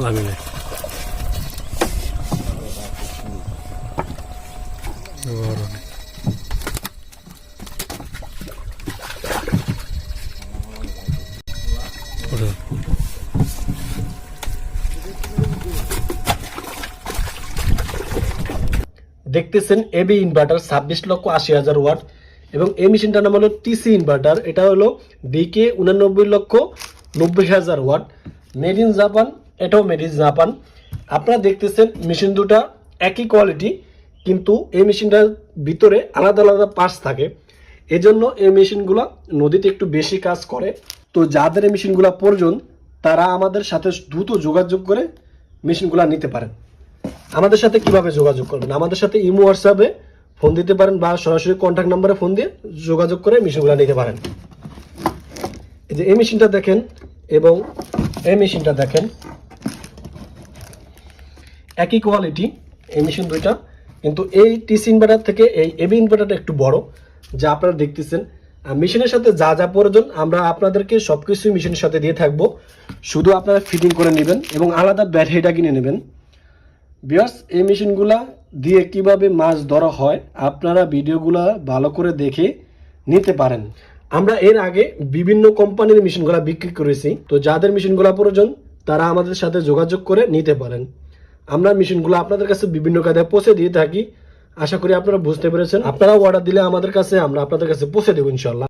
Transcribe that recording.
Lamine দেখতেছেন AB inverter 26,80,000 watt এবং এই মেশিনটার নাম হলো টিসি ইনভার্টার। এটা হলো DK 89,90,000 watt, made in Japan. এটাও মেড ইন জাপান। আপনারা দেখতেছেন মেশিন দুটা একই কোয়ালিটি, কিন্তু এই মেশিনটার ভিতরে আলাদা আলাদা পার্টস থাকে। এজন্য এই মেশিনগুলো নদীতে একটু বেশি কাজ করে। তো যাদের এই মেশিনগুলো প্রয়োজন তারা আমাদের সাথে দ্রুত যোগাযোগ করে মেশিনগুলো নিতে পারেন। আমাদের সাথে কিভাবে যোগাযোগ করবেন? আমাদের সাথে ইমো হোয়াটসঅ্যাপে ফোন দিতে পারেন বা সরাসরি কন্ট্যাক্ট নাম্বারে ফোন দিয়ে যোগাযোগ করে মেশিনগুলো নিতে পারেন। এই যে এই মেশিনটা দেখেন এবং এই মেশিনটা দেখেন, একই কোয়ালিটি এই মেশিন দুইটা, কিন্তু এই টিসি ইনভার্টার থেকে এই এবি ইনভার্টারটা একটু বড়, যা আপনারা দেখতেছেন। মেশিনের সাথে যা যা প্রয়োজন আমরা আপনাদেরকে সবকিছুই মেশিনের সাথে দিয়ে থাকবো, শুধু আপনারা ফিটিং করে নেবেন এবং আলাদা ব্যাটারিটা কিনে নেবেন। ভিউয়ার্স, এই মেশিনগুলা দিয়ে কিভাবে মাছ ধরা হয় আপনারা ভিডিওগুলা ভালো করে দেখে নিতে পারেন। আমরা এর আগে বিভিন্ন কোম্পানির মেশিনগুলা বিক্রি করেছি, তো যাদের মেশিনগুলা প্রয়োজন তারা আমাদের সাথে যোগাযোগ করে নিতে পারেন। আমরা মেশিনগুলো আপনাদের কাছে বিভিন্ন কাজে পৌঁছে দিয়ে থাকি। আশা করি আপনারা বুঝতে পেরেছেন। আপনারা অর্ডার দিলে আমাদের কাছে আমরা আপনাদের কাছে পৌঁছে দেবো ইনশাল্লাহ।